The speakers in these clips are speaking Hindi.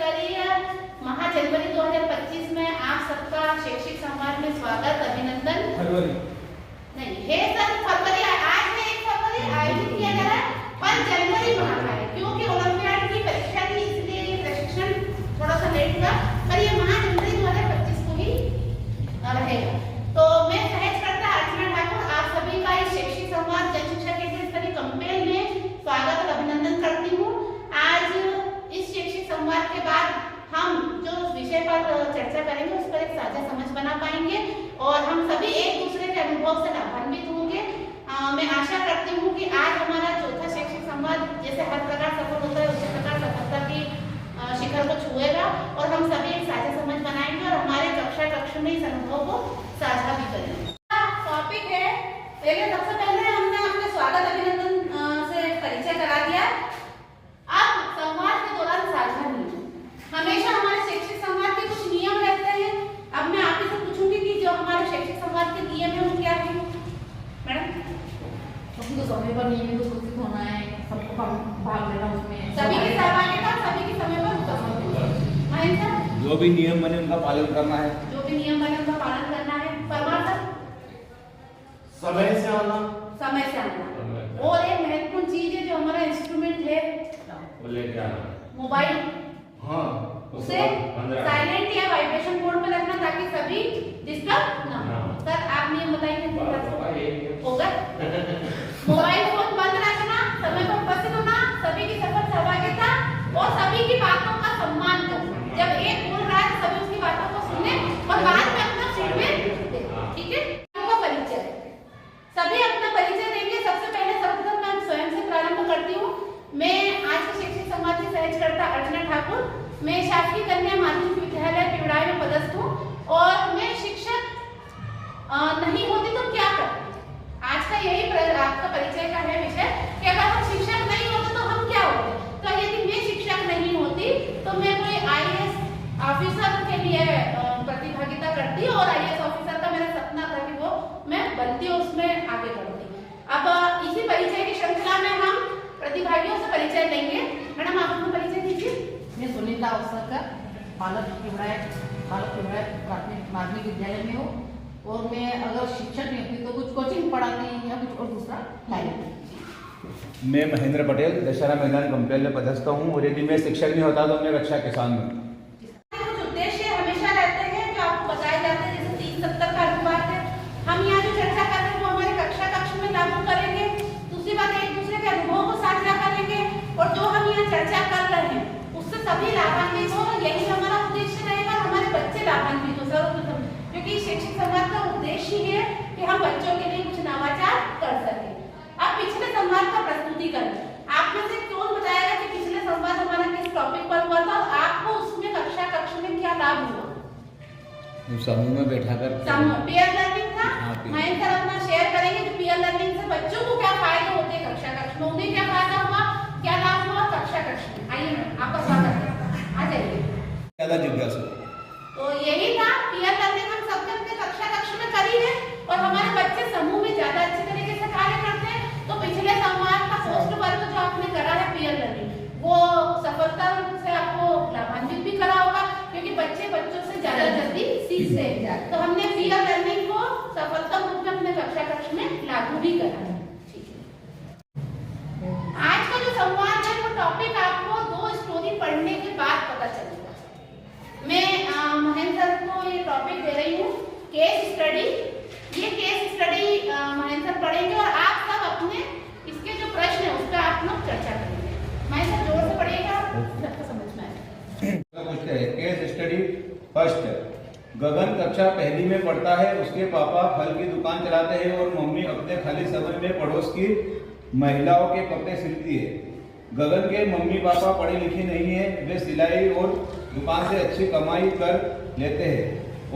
स्तरीय महाजनवरी 2025 में आप सबका शैक्षिक संवाद में स्वागत, अभिनंदन। फरवरी नहीं, हे सर फरवरी आज में 1 फरवरी आयोजित किया जा रहा है, पर जनवरी माह का है क्योंकि ओलंपियाड की परीक्षा थी, इसलिए ये प्रशिक्षण थोड़ा सा लेट हुआ, पर ये महाजनवरी 2025 को ही रहेगा। तो मैं सहजकर्ता अर्चना ठाकुर आप सभी का इस शैक्षिक संवाद जन शिक्षा केंद्र स्तरीय कैंपेन में स्वागत और अभिनंदन करती हूँ। आज इस शैक्षिक संवाद के बाद हम जो विषय पर चर्चा करेंगे उस पर एक साझा समझ बना पाएंगे और हम सभी एक दूसरे के अनुभव से लाभान्वित होंगे। मैं आशा करती हूँ कि आज हमारा चौथा शैक्षिक संवाद जैसे हर प्रकार सफल होता है उसी प्रकार सफलता की शिखर को छुएगा और हम सभी एक साझा समझ बनाएंगे और हमारे कक्षा में इस अनुभव को साझा भी करेंगे। टॉपिक है, सबसे पहले हमने अपने स्वागत अभिनंदन से परिचय करा दिया। अब संवाद के दौरान साझा नियम, हमेशा हमारे शैक्षिक संवाद के कुछ नियम रहते हैं। अब मैं आप ही से पूछूंगी कि जो हमारे शैक्षिक संवाद के नियम है वो क्या है मैडम? तो समय पर नियमित उपस्थित होना है, सबको भाग लेना उसमें, सभी की सहभागिता, सभी की समय पर उपस्थित होना है। जो भी नियम बने उनका पालन करना है, जो भी नियम बने उनका पालन करना है। परमार सर, समय से आना, समय से आना। और एक महत्वपूर्ण चीज है जो हमारा इंस्ट्रूमेंट है मोबाइल, हाँ उसे साइलेंट या वाइब्रेशन मोड में रखना ताकि सभी डिस्टर्ब ना हो। सर आप नियम बताइए होगा। मोबाइल फोन बंद रखना, समय पर उपस्थित होना, सभी की सफल सहभागिता और सभी की बातों का सम्मान करना। जब एक बोल रहा है तो सभी उसकी बातों को सुने और बाद में अपना फीडबैक दें। ठीक है, आपका परिचय, सभी अपना परिचय देंगे। सबसे पहले सर्वप्रथम मैं स्वयं से प्रारंभ करती हूँ। मैं आज के शैक्षिक संवाद की सहजकर्ता अर्चना ठाकुर, मैं शासकीय कन्या माध्यमिक विद्यालय पिवड़ाई में पदस्थ हूँ और मैं शिक्षक नहीं होती तो क्या करती। आज का यही आपका परिचय का है विषय कि अगर हम शिक्षक नहीं होते तो हम क्या होते। तो यदि मैं शिक्षक नहीं होती तो मैं कोई आईएएस ऑफिसर के लिए प्रतिभागिता करती और आईएएस ऑफिसर का मेरा सपना था कि वो मैं बनती और उसमें आगे बढ़ती। अब इसी परिचय की श्रृंखला में हम प्रतिभागियों से परिचय लेंगे। मैडम आप अपना परिचय दीजिए। मैं सुनीता अवसरकर पालक पिवड़ाई प्राथमिक माध्यमिक विद्यालय में हूँ और मैं अगर शिक्षक नहीं होती तो कुछ कोचिंग पढ़ाती या कुछ और दूसरा लाइब्रेरी। मैं महेंद्र पटेल दशहरा मैदान कंपेल में पदस्थ हूँ और यदि मैं शिक्षक नहीं होता तो मैं कक्षा किसान में। कुछ उद्देश्य हमेशा रहते हैं जो आपको बताए जाते हैं, जैसे 370 का अनुपात है। हम यहाँ जो चर्चा कर रहे हैं वो हमारे कक्ष में लागू करेंगे। दूसरी बात, एक दूसरे के अनुभव को साझा करेंगे और जो हम यहाँ चर्चा कर रहे हैं उससे सभी लाभान्वित हो, यही हमारा उद्देश्य रहेगा। हमारे बच्चे लाभान्वित हो सर्वप्रथम, क्योंकि शैक्षिक संवाद का उद्देश्य ही है कि हम बच्चों के लिए कुछ नवाचार कर सकें। अब पिछले संवाद का प्रस्तुतिकरण, आप में से कौन बताएगा कि पिछले संवाद हमारा किस टॉपिक पर हुआ था और आपको उसमें कक्षा में क्या लाभ हुआ? समूह में बैठा कर पीयर लर्निंग था। हाँ, मैं सर अपना शेयर करेंगे कि पीयर लर्निंग से बच्चों को क्या फायदे होते हैं कक्षा में, उन्हें क्या फायदा हुआ, क्या लाभ हुआ कक्षा में। आइए आपका स्वागत है, आ जाइए। ज्यादा जिज्ञासु, तो यही था पीयर लर्निंग, हम सबने अपने कक्षा में करी है और हमारे बच्चे समूह में ज्यादा अच्छे तरीके से कार्य करते हैं। तो पिछले संवाद का पोस्ट वर्क जो आपने करा है पीयर लर्निंग, वो सफलता से आपको लाभान्वित भी करा होगा क्योंकि बच्चों से ज्यादा जल्दी सीखते हैं। तो हमने पीयर लर्निंग को सफलतापूर्वक अपने कक्षा में लागू भी करा है। ठीक है, आज का जो संवाद है वो टॉपिक आपको 2 स्टोरी पढ़ने के बाद पता चलेगा। मैं महेंद्र सर को ये टॉपिक दे रही हूँ, केस स्टडी। ये केस स्टडी महेंद्र सर पढ़ेंगे और आप सब अपने इसके जो प्रश्न है उस पर आप लोग चर्चा करेंगे। महेंद्र सर जोर से पढ़िएगा, सबको समझ में आएगा। Case study first. गगन कक्षा पहली में पढ़ता है। उसके पापा फल की दुकान चलाते हैं और मम्मी अपने खाली समय में पड़ोस की महिलाओं के कपड़े सिलती है। गगन के मम्मी पापा पढ़े लिखे नहीं है, वे सिलाई और दुकान से अच्छी कमाई कर लेते हैं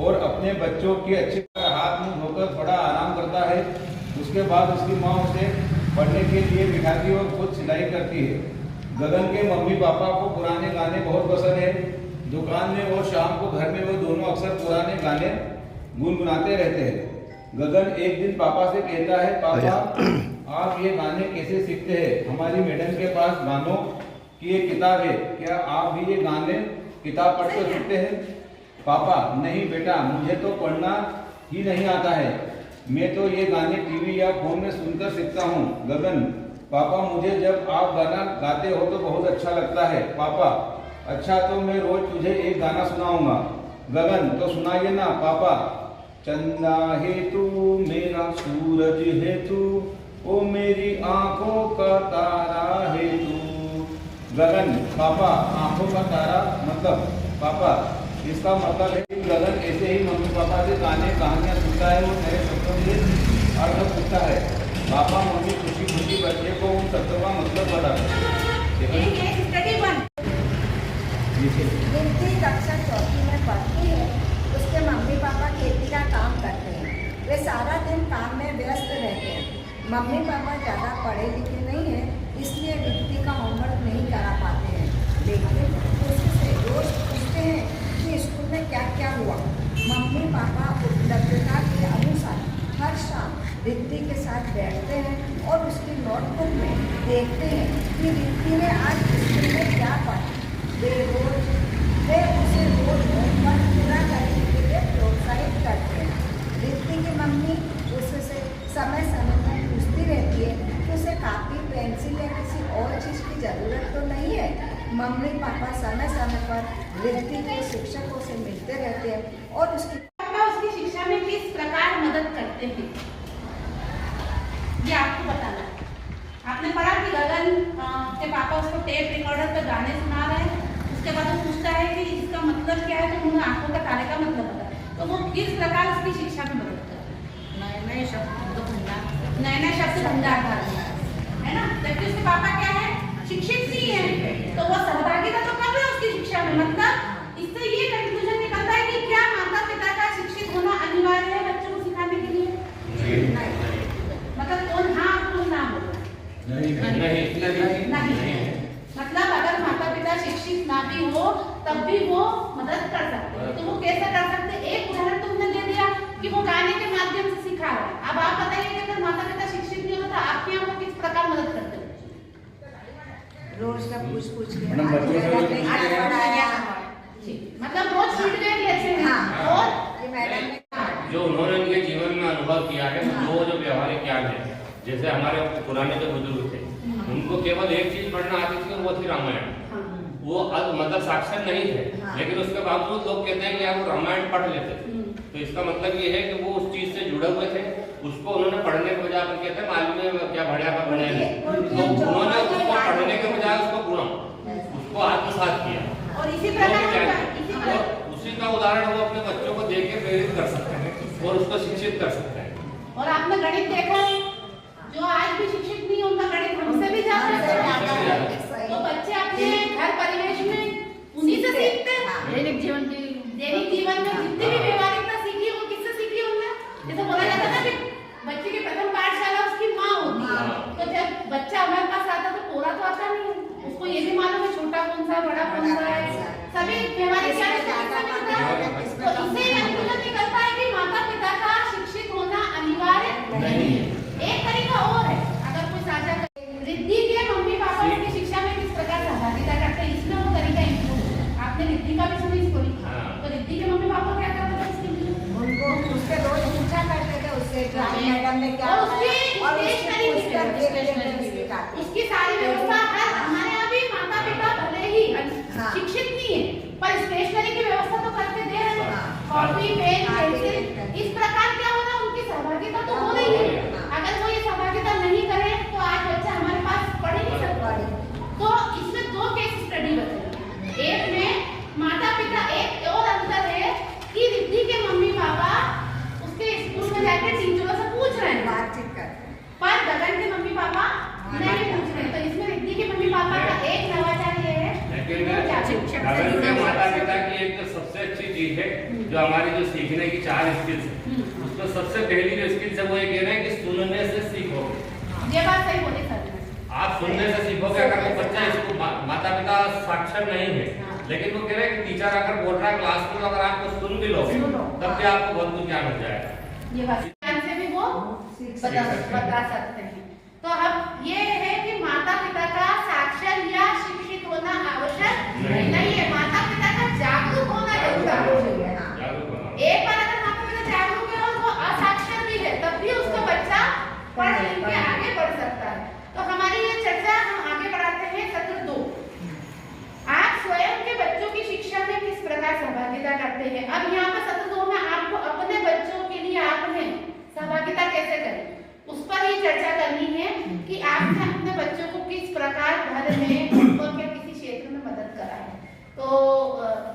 और अपने बच्चों की अच्छे हाथ मुंह धोकर थोड़ा आराम करता है। उसके बाद उसकी माँ उसे पढ़ने के लिए बिठाती और खुद सिलाई करती है। गगन के मम्मी पापा को पुराने गाने बहुत पसंद है। दुकान में और शाम को घर में वो दोनों अक्सर पुराने गाने गुनगुनाते रहते हैं। गगन एक दिन पापा से कहता है, पापा आप ये गाने कैसे सीखते हैं? हमारी मैडम के पास गानों की एक किताब है, क्या आप भी ये गाने किताब पढ़ कर सीखते हैं? पापा नहीं बेटा, मुझे तो पढ़ना ही नहीं आता है, मैं तो ये गाने टीवी या फोन में सुनकर सीखता हूँ। गगन, पापा मुझे जब आप गाना गाते हो तो बहुत अच्छा लगता है। पापा, अच्छा तो मैं रोज तुझे एक गाना सुनाऊंगा। गगन, तो सुनाइए ना पापा। चंदा है तू, मेरा सूरज है तू, ओ मेरी आंखों का तारा है तू। गगन, पापा आंखों का तारा मतलब? पापा इसका मतलब है कि गगन ऐसे ही मम्मी पापा से गाने कहानियां सुनता है और नए शब्दों के अर्थ पूछता है। पापा मम्मी खुशी खुशी बच्चे को उन शब्दों का मतलब बताते हैं। रिद्धि कक्षा चौथी में पढ़ती है। उसके मम्मी पापा खेती का काम करते हैं। वे सारा दिन काम में व्यस्त रहते हैं। मम्मी पापा ज़्यादा पढ़े लिखे नहीं हैं, इसलिए रिद्धि का होमवर्क नहीं करा पाते हैं। लेकिन उससे रोज पूछते हैं कि स्कूल में क्या क्या हुआ। मम्मी पापा उपलब्धता के अनुसार हर शाम रिद्धि के साथ बैठते हैं और उसकी नोटबुक में देखते हैं कि रिद्धि ने आज स्कूल में क्या पढ़ा। वे उसे रोज होमवर्क पूरा करने के लिए प्रोत्साहित करते हैं। रिद्धि की मम्मी उससे समय समय पर पूछती रहती है कि उसे कापी पेंसिल या किसी और चीज़ की ज़रूरत तो नहीं है। मम्मी पापा समय समय पर रिद्धि के शिक्षकों से मिलते रहते हैं और उसकी शिक्षा में किस प्रकार मदद करते हैं, ये आपको बताना है। आपने पढ़ा कि गगन के पापा उसको टेप रिकॉर्डर पे गाने सुना रहे हैं। उसके बाद वो पूछता है कि इसका मतलब क्या है, तो उन्हें आंखों का तारे का मतलब बता। तो वो किस प्रकार उसकी शिक्षा में मदद करते हैं? नए शब्द नए शब्द भंडार है ना। जबकि उसके पापा क्या है, शिक्षित नहीं है, तो वो सहभागिता तो कर रहे हैं उसकी शिक्षा में। मतलब इससे ये कंक्लूजन निकलता है कि क्या माता पिता का शिक्षित होना अनिवार्य है बच्चों को सिखाने के लिए? मतलब कौन हाँ कौन ना बोल रहा है? नहीं। मतलब अगर माता पिता शिक्षित ना भी हो तब भी वो मदद कर सकते हैं। तो वो कैसे कर सकते हैं? एक उदाहरण तुमने दे दिया कि वो गाने के माध्यम से सिखा रहा है। अब आप बताइए कि अगर माता पिता शिक्षित नहीं होता तो आपके यहाँ वो किस प्रकार मदद करते हो? रोज का पूछ के मैडम, बच्चों से रोज मतलब रोज फीडबैक लेते हैं। हाँ। और ये मैडम ने जो उन्होंने उनके जीवन में अनुभव किया है, वो जो व्यवहारिक ज्ञान है, जैसे हमारे पुराने जो बुजुर्ग थे, उनको केवल एक चीज पढ़ना आती थी और वो थी रामायण। वो मतलब साक्षर नहीं थे, लेकिन उसके बावजूद लोग कहते हैं कि यार वो रामायण पढ़ लेते थे। तो इसका मतलब ये है कि वो उस चीज से जुड़े हुए थे। उसको उन्होंने पढ़ने के बजाय अपन कहते हैं मालूम है क्या बढ़िया पर बढ़िया नहीं, तो उन्होंने उसको पढ़ने के बजाय उसको पूरा उसको आत्मसात किया। और इसी प्रकार उसी का उदाहरण वो अपने बच्चों को देख के प्रेरित कर सकते हैं और उसको शिक्षित कर सकते हैं। और आपने गणित देखा है, जो आज भी शिक्षित नहीं उनका गणित हमसे भी ज्यादा है। तो बच्चे अपने घर परिवेश में उन्हीं से सीखते हैं। दैनिक जीवन में जितनी भी व्यवहारिकता सीखी वो किससे सीखी उन्होंने? जैसे बोला जाता है ना कि बच्चे की प्रथम पाठशाला उसकी माँ होती है। तो जब बच्चा हमारे पास आता तो पूरा तो आता नहीं है, उसको ये भी मालूम है छोटा कौन सा बड़ा कौन सा है, सभी व्यवहारिक तो इससे कंक्लूजन निकलता है कि माता पिता का शिक्षित होना अनिवार्य नहीं है। एक तरीका और है, अगर कोई साझा रिद्धि के मम्मी पापा उसकी शिक्षा में किस प्रकार सहभागिता करते हैं, इसमें वो तरीका इंप्रूव होगा। आपने रिद्धि का भी सुनी स्टोरी, तो रिद्धि के मम्मी पापा क्या करते थे उसके लिए? उनको उससे रोज पूछा करते थे उससे मैडम ने क्या उसकी सारी व्यवस्था है। हमारे यहाँ भी माता पिता भले ही शिक्षित नहीं है पर स्टेशनरी की व्यवस्था तो करके दे रहे हैं, कॉपी पेन पेंसिल। इस प्रकार क्या हो रहा है, उनकी सहभागिता तो हो रही है। अगर वो ये सहभागिता नहीं करे तो आज बच्चा हमारे पास पढ़ नहीं सकता। तो इसमें दो केस स्टडी बताइए। एक में माता पिता, एक और अंतर है कि रिद्धि के मम्मी पापा उसके स्कूल में जाकर टीचरों से पूछ रहे हैं, बातचीत करते हैं, पर गगन के मम्मी पापा नहीं पूछ रहे। तो इसमें रिद्धि के मम्मी पापा का एक नवाचार ये है, गगन के माता पिता की एक जो सबसे अच्छी चीज है, जो हमारी जो सीखने की 4 स्किल्स है, उसमें सबसे पहली जो स्किल्स है वो ये कह रहे हैं कि सुनने से सीखोगे। ये बात सही बोली सर। आप सुनने से सीखोगे। अगर वो बच्चा इसको माता पिता साक्षर नहीं है, लेकिन वो कह रहे हैं कि टीचर अगर बोल रहा है क्लास में, अगर आपको सुन भी लोगे तब भी आपको बहुत कुछ ज्ञान हो जाएगा। ये बात ज्ञान से भी वो बता सकते हैं। तो अब ये है कि माता पिता का साक्षर या शिक्षित होना आवश्यक नहीं है। माता पिता का सहभागिता करते हैं। अब यहाँ पे सत्र 2 में आपको अपने बच्चों के लिए आपने सहभागिता कैसे करें उस पर ही चर्चा करनी है कि आपने अपने बच्चों को किस प्रकार घर में और क्या किसी क्षेत्र में मदद करा है। तो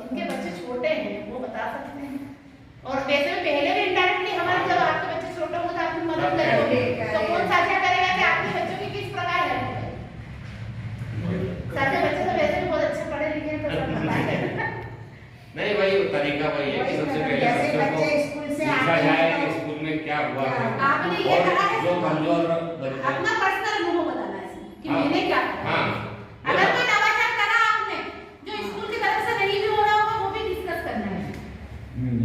इनके बच्चे छोटे हैं वो बता सकते हैं, और वैसे भी पहले भी इंडायरेक्टली हमारे जब आपके बच्चे छोटे होंगे तो आपकी मदद करेंगे, तो कौन साझा करेगा कि आपके बच्चों की किस प्रकार हेल्प करें। सर के बच्चे तो वैसे भी बहुत अच्छे पढ़े लिखे हैं, तो सब बताएंगे। नहीं वही तरीका वही है कि सबसे पहले जैसे बच्चों बच्चे को स्कूल से पूछा आते जाए हैं कि तो- स्कूल में क्या हुआ है आपने ये और करा है जो कमजोर बच्चे अपना पर्सनल अनुभव बताना है इसमें कि हाँ। मैंने क्या करा। हाँ अगर कोई नवाचार करा आपने जो स्कूल की तरफ से नहीं भी हो रहा होगा वो भी डिस्कस करना है।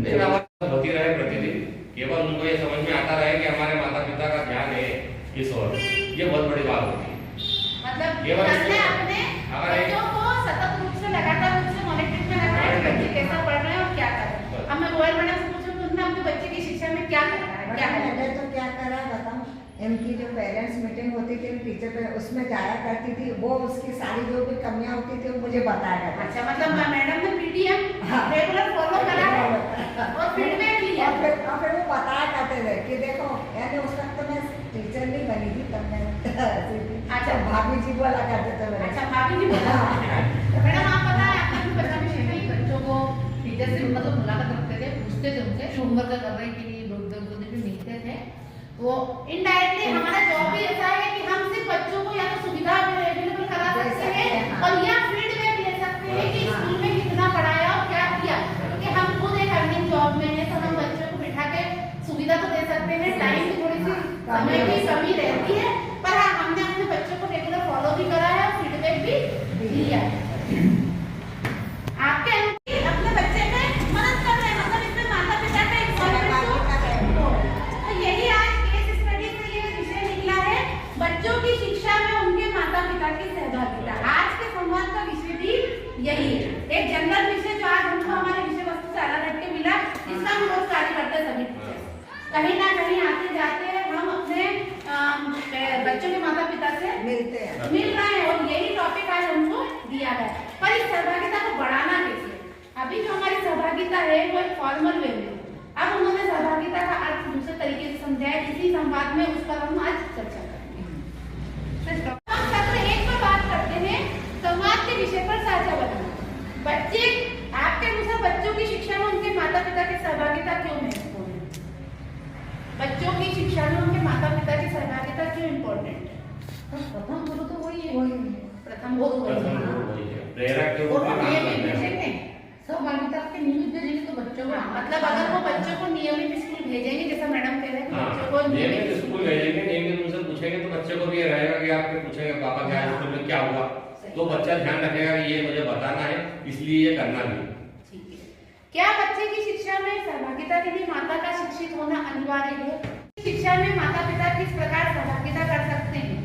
नहीं आवाज होती रहे प्रतिदिन, केवल उनको ये समझ में आता रहे कि हमारे माता पिता का ध्यान है इस ओर, ये बहुत बड़ी बात होती है। मतलब केवल हमने अपने अगर एक- बच्चों को सतत रूप से लगातार रूप से मॉनिटरिंग में रखा है कि बच्चे कैसा पढ़ रहे हैं और क्या कर रहे हैं। अब मैं गोयल मैडम से पूछूं कि उन्होंने अपने बच्चे की शिक्षा में क्या करा है, क्या है। मैंने तो क्या करा बताऊं, इनकी जो पेरेंट्स मीटिंग होती थी टीचर पे उसमें जाया करती थी, वो उसकी सारी जो भी कमियां होती थी वो मुझे बताया करती थी। अच्छा, मतलब मैडम ने पीडीएम हाँ। रेगुलर फॉलो करा है और फीडबैक लिया। और फिर वो बताया करते थे कि देखो यानी उस वक्त मैं टीचर नहीं बनी थी तब मैं अच्छा। भाभी जी बोला करते थे मेरे। अच्छा, भाभी जी बोला। तो मैडम आप बताएं आपने भी बच्चा विषय में बच्चों को टीचर से मतलब मुलाकात रखते थे, पूछते थे उनसे होमवर्क करने के लिए दो दिन भी मिलते थे। वो इनडायरेक्टली हमारा जॉब भी ऐसा है कि हम सिर्फ बच्चों को या तो सुविधा अवेलेबल करा सकते हैं और या फीडबैक ले सकते हैं कि स्कूल में कितना पढ़ाया और क्या किया, क्योंकि हम खुद एक अर्निंग जॉब में है तो हम बच्चों को बिठा के सुविधा तो दे सकते हैं, टाइम की थोड़ी सी समय की कमी रहती है, पर हाँ हमने अपने बच्चों को रेगुलर फॉलो भी करा है और फीडबैक भी दिया है। आपके अनुसार अपने बच्चे में मदद कर रहे हैं, मतलब इसमें माता पिता का इन्वॉल्वमेंट तो यही आज केस स्टडी से ये विषय निकला है, बच्चों की शिक्षा में उनके माता पिता की सहभागिता। आज के संवाद का विषय भी यही है, एक जनरल विषय जो आज हमको हमारे विषय वस्तु से अलग हट के मिला, इसका हम रोज कार्य करते हैं सभी टीचर्स। कहीं ना कहीं आते जाते हम अपने बच्चों के माता पिता से मिलते हैं, मिल रहे हैं और यही टॉपिक आज हमको दिया गया है। पर इस सहभागिता को बढ़ाना कैसे? अभी जो हमारी सहभागिता है वो एक फॉर्मल वे में, अब उन्होंने सहभागिता का अर्थ दूसरे तरीके से समझाया, इसी संवाद में उस पर हम आज चर्चा करेंगे। हम सत्र 1 पर बात करते हैं संवाद के विषय पर साझा बनाना। बच्चे आपके अनुसार बच्चों की शिक्षा में उनके माता पिता की सहभागिता क्यों महत्वपूर्ण है? बच्चों की शिक्षा में उनके माता पिता की सहभागिता क्यों इम्पोर्टेंट है? प्रथम गुरु तो वही है, प्रथम गुरु प्रथम गुरु वही है, प्रेरक के रूप में काम करते हैं। सहभागिता के नियमित भेजेंगे तो बच्चों को मतलब अगर वो बच्चों को नियमित स्कूल भेजेंगे, जैसा मैडम कह रहे हैं कि बच्चों को नियमित स्कूल भेजेंगे, नियमित उनसे पूछेंगे तो बच्चे को भी ये रहेगा कि आपके पूछेंगे पापा क्या स्कूल में क्या हुआ, तो बच्चा ध्यान रखेगा कि ये मुझे बताना है इसलिए ये करना भी। ठीक है। क्या बच्चे की शिक्षा में सहभागिता के लिए माता का शिक्षित होना अनिवार्य है? शिक्षा में माता पिता किस प्रकार सहभागिता कर सकते हैं?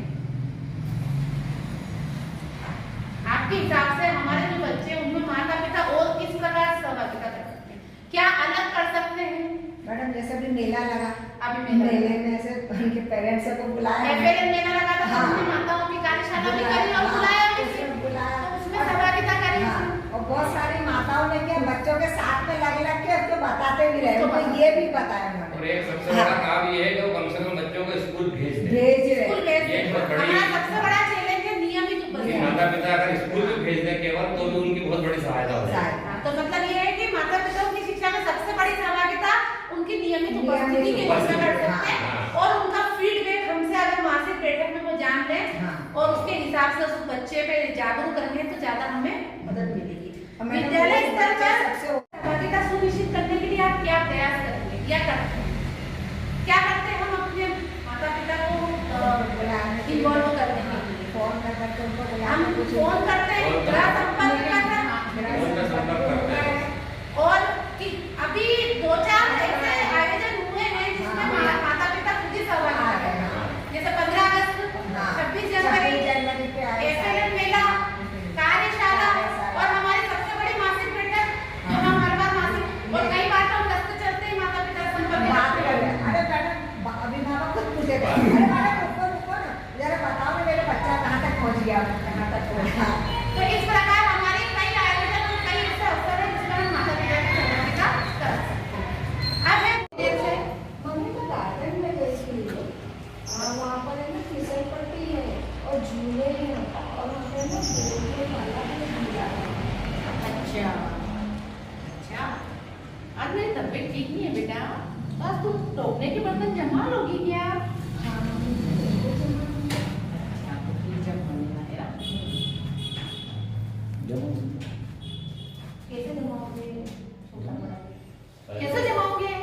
आपके हिसाब से हमारे जो बच्चे उनमें माता पिता और किस प्रकार सहभागिता कर सकते हैं? क्या अलग कर सकते हैं? मैडम जैसे भी मेला लगा, अभी मेले में से उनके पेरेंट्स को बुलाया, एफएलएन मेला लगा था, हाँ। उसमें माताओं की कार्यशाला भी करी और बुलाया भी, उसमें बुलाया, तो उसमें सहभागिता करी। हाँ, और बहुत सारी माताओं ने क्या बच्चों के साथ में लग के उसको बताते भी रहे, उनको ये भी बताया उन्होंने। और एक सबसे बड़ा काम ये है कि वो कम से कम बच्चों को स्कूल भेज दें। भेज रहे स्कूल भेज ये बहुत बड़ी- हमारा सबसे बड़ा चैलेंज है नियमित कि उपस्थिति। माता पिता अगर स्कूल भी भेज दें केवल तो भी उनकी बहुत बड़ी सहायता हो जाएगी। हाँ, तो मतलब ये है कि माता पिता की शिक्षा में सबसे बड़ी सहभागिता उनकी नियमित उपस्थिति के रूप में कर सकते हैं हाँ। और उनका फीडबैक हमसे अगर मासिक बैठक में वो जान ले हाँ। और उसके हिसाब से उस बच्चे पे जागरूक रहेंगे तो ज्यादा हमें मदद मिलेगी। और मैडम विद्यालय ये स्तर पर सबसे सहभागिता सुनिश्चित करने के लिए आप क्या प्रयास करेंगे, क्या करते हैं? क्या करते हैं हम अपने माता पिता को इन्वॉल्व करने के लिए? फोन कर करके उनको बुलाया, हम कुछ फोन करते हैं, ग्रह संपर्क करते हैं, फोन पे संपर्क करते हैं। और कि अभी 2-4 ऐसे आयोजन हुए हैं जिसमें माता पिता खुद ही सहभागिता कर रहे हैं, जैसे 15 अगस्त, 26 जनवरी, पे आए एफएलएन मेला, कार्यशाला, अच्छा अच्छा, आज मेरी तबीयत ठीक नहीं है बेटा, बस तुम टोकने के बर्तन जमा लोगी क्या? अच्छा, तो फिर जब बनेगा है ना? कैसे जमाओगे? छोटा बड़ा कैसे जमाओगे?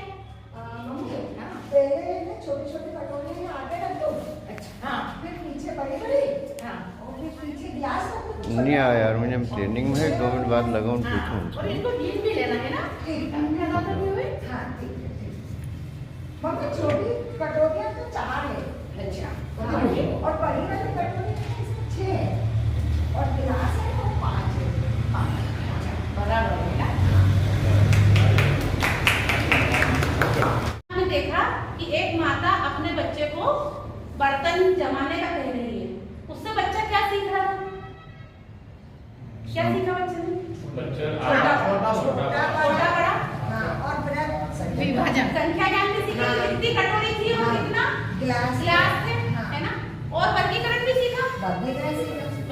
मम्मी हाँ। पहले ना छोटे छोटे कटोरे में आटे रख दो, अच्छा हाँ फिर पीछे बड़े बड़े हाँ और फिर पीछे गिलास रख दो। नहीं आया यार, मुझे ट्रेनिंग में 2 मिनट बाद लगा हूँ हाँ, पूछूँ और इनको बीन भी लेना है ना? ठीक है। ज़्यादा तो नहीं हुए? हाँ ठीक है ठीक है। मम्मी छोटी कटोरियाँ तो 4 है। अच्छा और बड़ी वाली कटोरी में इसमें 6 है और गिलास है वो 5 है। बराबर है ना? हमने देखा कि एक माता अपने बच्चे को बर्तन जमाने का कह रही है, उससे बच्चा क्या सीख रहा था? क्या सीखा बच्चे ने? छोटा छोटा बड़ा हाँ और बड़ा विभाजन, संख्या ज्ञान भी सीखा, हाँ। कितनी कटोरी थी और कितना गिलास गिलास थे, हाँ। है ना? और वर्गीकरण भी सीखा, वर्गीकरण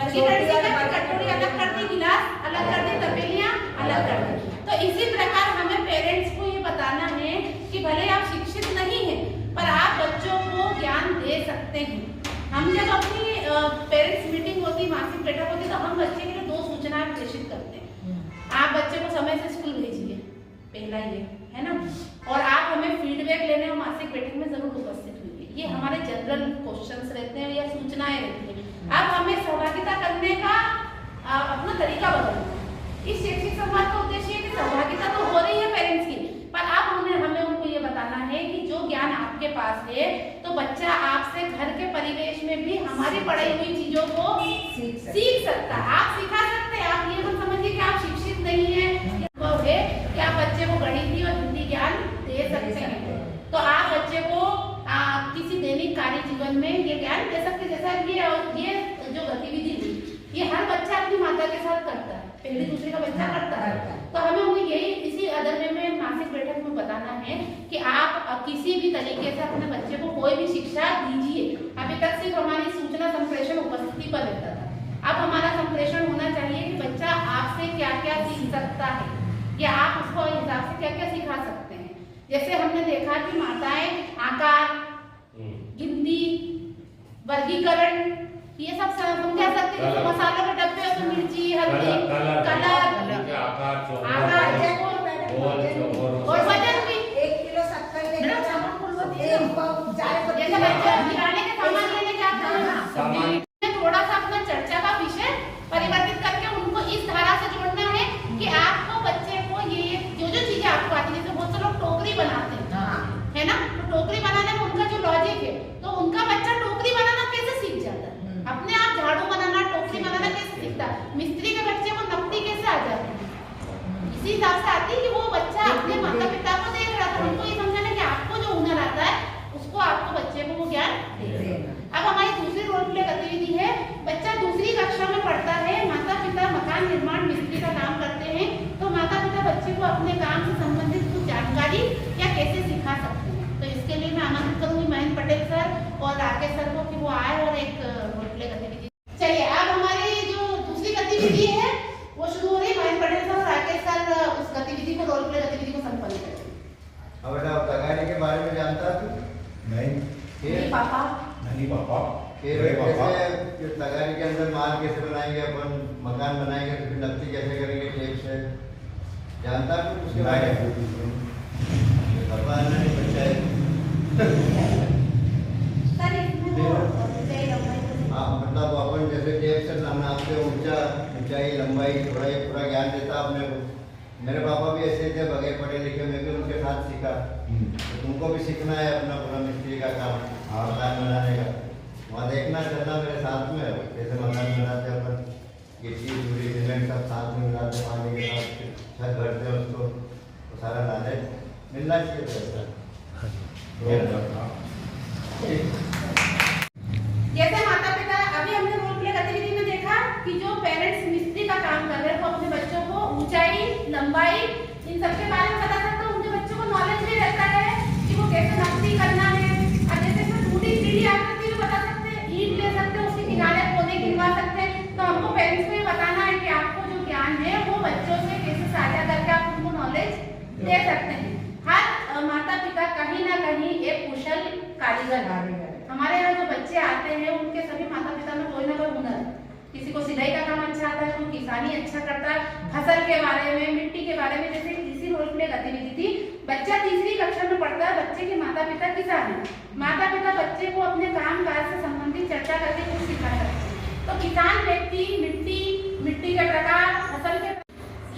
वर्गीकरण सीखा कि कटोरी अलग कर दी, गिलास अलग कर दी, तपेलियां अलग कर दी। तो इसी प्रकार हमें पेरेंट्स को ये बताना है कि भले आप शिक्षित नहीं हैं, पर आप बच्चों को ज्ञान दे सकते हैं। हम जब अपनी पेरेंट्स मीटिंग होती, मासिक बैठक होती, तो हम बच्चे के लिए 2 सूचनाएं प्रेषित करते हैं। आप बच्चे को समय से स्कूल भेजिए, पहला ये है ना, और आप हमें फीडबैक लेने और मासिक बैठक में जरूर उपस्थित हुई। ये हमारे जनरल क्वेश्चंस रहते हैं या सूचनाएं रहती हैं। अब हमें सहभागिता करने का अपना तरीका बदलना है। इस शैक्षिक संवाद का उद्देश्य है कि सहभागिता तो हो रही है पेरेंट्स की, पर आप हमें उनको ये बताना है कि जो ज्ञान आपके पास है, तो बच्चा आपसे घर के परिवेश में भी हमारी पढ़ाई हुई चीजों को सीख सकता है। आप सिखा सकते हैं। आप ये मत समझिए कि आप शिक्षित नहीं है कि आप बच्चे को गणित और हिंदी ज्ञान दे सकते हैं। तो आप बच्चे को किसी दैनिक कार्य जीवन में ये ज्ञान दे सकते हैं। जैसा ये जो गतिविधि हुई, ये हर बच्चा अपनी माता के साथ करता है, पहली दूसरे का बच्चा करता है। तो हमें उन्हें यही इसी अदर्य में मासिक बैठक में बताना है कि आप किसी भी तरीके से अपने बच्चे को कोई भी शिक्षा दीजिए। अभी तक सिर्फ हमारी सूचना संप्रेषण उपस्थिति पर रहता था, अब हमारा संप्रेषण होना चाहिए कि बच्चा आपसे क्या क्या सीख सकता है या आप उसको हिसाब से क्या क्या सिखा सकते हैं। जैसे हमने देखा कि माताएं आकार, गिनती, वर्गीकरण, ये सब समझा सकते हैं। मसालों के डब्बे और मिर्ची, हल्दी, कलर, आकार और वजन भी 1 किलो शक्कर लेके जैसे जाए बच्चे किराने के सामान लेने जाते हैं, थोड़ा सा अपना चर्चा का विषय परिवर्तित करके उनको इस धारा से जोड़ना है कि आपको बच्चे को ये जो चीजें आपको आती है। जैसे बहुत से लोग टोकरी बनाते हैं, है ना, तो टोकरी बनाने में उनका जो लॉजिक है, तो उनका बच्चा टोकरी बनाना कैसे सीख जाता है? अपने आप झाड़ू बनाना, टोकरी बनाना कैसे सीखता है? मिस्त्री के बच्चे को नकदी कैसे आ जाती है? इसी हिसाब से आती है कि वो बच्चा अपने माता पिता को देख रहा था। उनको ये समझाना कि आपको जो हुनर आता है उसको आपको बच्चे को वो ज्ञान देना। अब हमारी दूसरी रोल प्ले गतिविधि है, बच्चा दूसरी कक्षा में पढ़ता है, माता पिता मकान निर्माण मिस्त्री का काम करते हैं, तो माता पिता बच्चे को अपने काम से संबंधित कुछ जानकारी या कैसे सिखा सकते हैं। तो इसके लिए मैं आमंत्रित करूंगी महेंद्र पटेल सर और राकेश सर को कि वो आए और एक रोल प्ले गतिविधि। चलिए, अब हमारी जो दूसरी गतिविधि है वो शुरू हो रही है। महेंद्र पटेल सर और राकेश सर उस गतिविधि को, रोल प्ले गतिविधि को संपन्न करेंगे। अब बेटा तगारी के बारे में जानता तू? नहीं पापा, नहीं पापा, फिर कैसे तगारी के अंदर माल कैसे बनाएंगे, अपन मकान बनाएंगे, तो फिर नकदी कैसे करेंगे टेप से, जानता तू उसके बारे में? पापा नहीं बच्चा है। सर इसमें वो हाँ, मतलब अपन जैसे टेप से नापते ऊंचाई लंबाई चौड़ाई पूरा ज्ञान देता अपने को। मेरे पापा भी ऐसे थे, बगैर पढ़े लिखे, मैं भी उनके साथ सीखा। तो तुमको भी सीखना है अपना पूरा मिस्त्री का काम, मकान बनाने का। वहाँ देखना चलना मेरे साथ में, कैसे मकान बनाते अपन, गिट्टी चूड़ी सीमेंट सब साथ में मिलाते, पानी के साथ छत भरते हैं उसको, तो सारा नॉलेज मिलना चाहिए। जैसे माता पिता, अभी हमने रोल प्ले गतिविधि में देखा कि जो पेरेंट्स मिस्त्री का काम कर रहे हैं वो अपने बच्चों को ऊंचाई, लंबाई, इन सबके बारे में बता सकते हैं। उनके बच्चों को नॉलेज भी रहता है कि वो कैसे नकदी करना है। और जैसे इसमें 2D 3D आकृति भी बता सकते हैं, ईंट ले सकते हैं, उसके किनारे कोने गिनवा सकते हैं। तो हमको पेरेंट्स को ये बताना है कि आपको जो ज्ञान है वो बच्चों से आते हैं उनके सभी माता पिता में कोई ना कोई हुनर है। किसी को सिलाई का काम अच्छा आता है, कोई किसानी अच्छा करता है, फसल के बारे में, मिट्टी के बारे में। जैसे इसी रोल प्ले गतिविधि थी, बच्चा तीसरी कक्षा में पढ़ता है, बच्चे के माता पिता किसान हैं, माता पिता बच्चे को अपने काम काज से संबंधित चर्चा करके कुछ सिखा सकते हैं। तो किसान व्यक्ति मिट्टी के प्रकार, फसल के,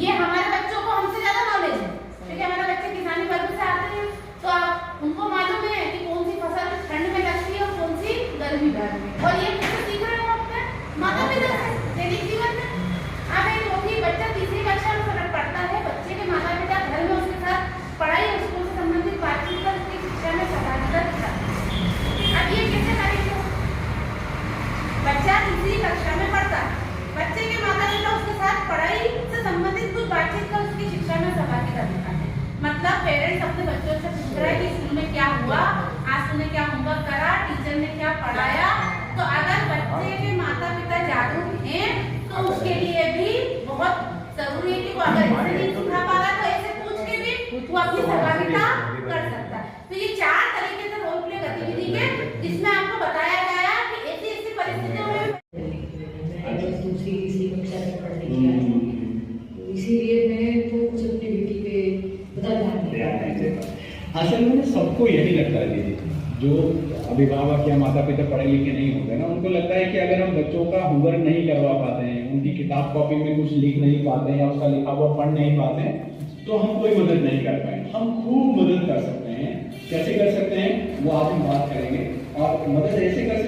ये हमारे बच्चों को हमसे ज्यादा नॉलेज है क्योंकि हमारे बच्चे किसानी वर्ग से आते हैं। तो आप उनको मालूम है कि कौन सी फसल ठंड में लगती है और कौन सी गर्मी में, और ये कैसे सीख रहे हो अपने माता पिता से दैनिक जीवन में। अब एक चौथी बच्चा तीसरी कक्षा में पढ़ता है, बच्चे के माता पिता घर में उसके साथ पढ़ाई और स्कूल से संबंधित बातचीत कर उसकी शिक्षा में सहभागिता दिखाते हैं। अब ये कैसे करेंगे? बच्चा तीसरी कक्षा में पढ़ता है, बच्चे के माता पिता उसके साथ पढ़ाई से संबंधित कुछ बातचीत कर उसकी शिक्षा में सहभागिता दिखाते हैं। मतलब पेरेंट्स अपने बच्चों से पूछ रहे हैं कि स्कूल में क्या हुआ, आज तूने क्या होमवर्क करा, टीचर ने क्या पढ़ाया। तो अगर बच्चे के माता पिता जागरूक हैं तो उसके लिए भी बहुत जरूरी है कि वो अगर ऐसे नहीं सिखा पा रहा तो ऐसे पूछ के भी वो अपनी सहभागिता कर सकता है। तो ये 4 तरीके से रोल प्ले गतिविधि के जिसमें आपको बताया गया कि ऐसी ऐसी परिस्थितियों में दूसरी तीसरी कक्षा में पढ़ने की आई हूँ, तो इसीलिए मैं तो कुछ एक्टिविटी पे बता असल में सबको यही लगता है दीदी, जो अभिभावक या माता पिता पढ़े लिखे नहीं होते ना, उनको लगता है कि अगर हम बच्चों का होमवर्क नहीं करवा पाते हैं, उनकी किताब कॉपी में कुछ लिख नहीं पाते हैं या उसका लिखा हुआ पढ़ नहीं पाते हैं, तो हम कोई मदद नहीं कर पाएंगे। हम खूब मदद कर सकते हैं। कैसे कर सकते हैं वो आज हम बात करेंगे, और मदद ऐसे कर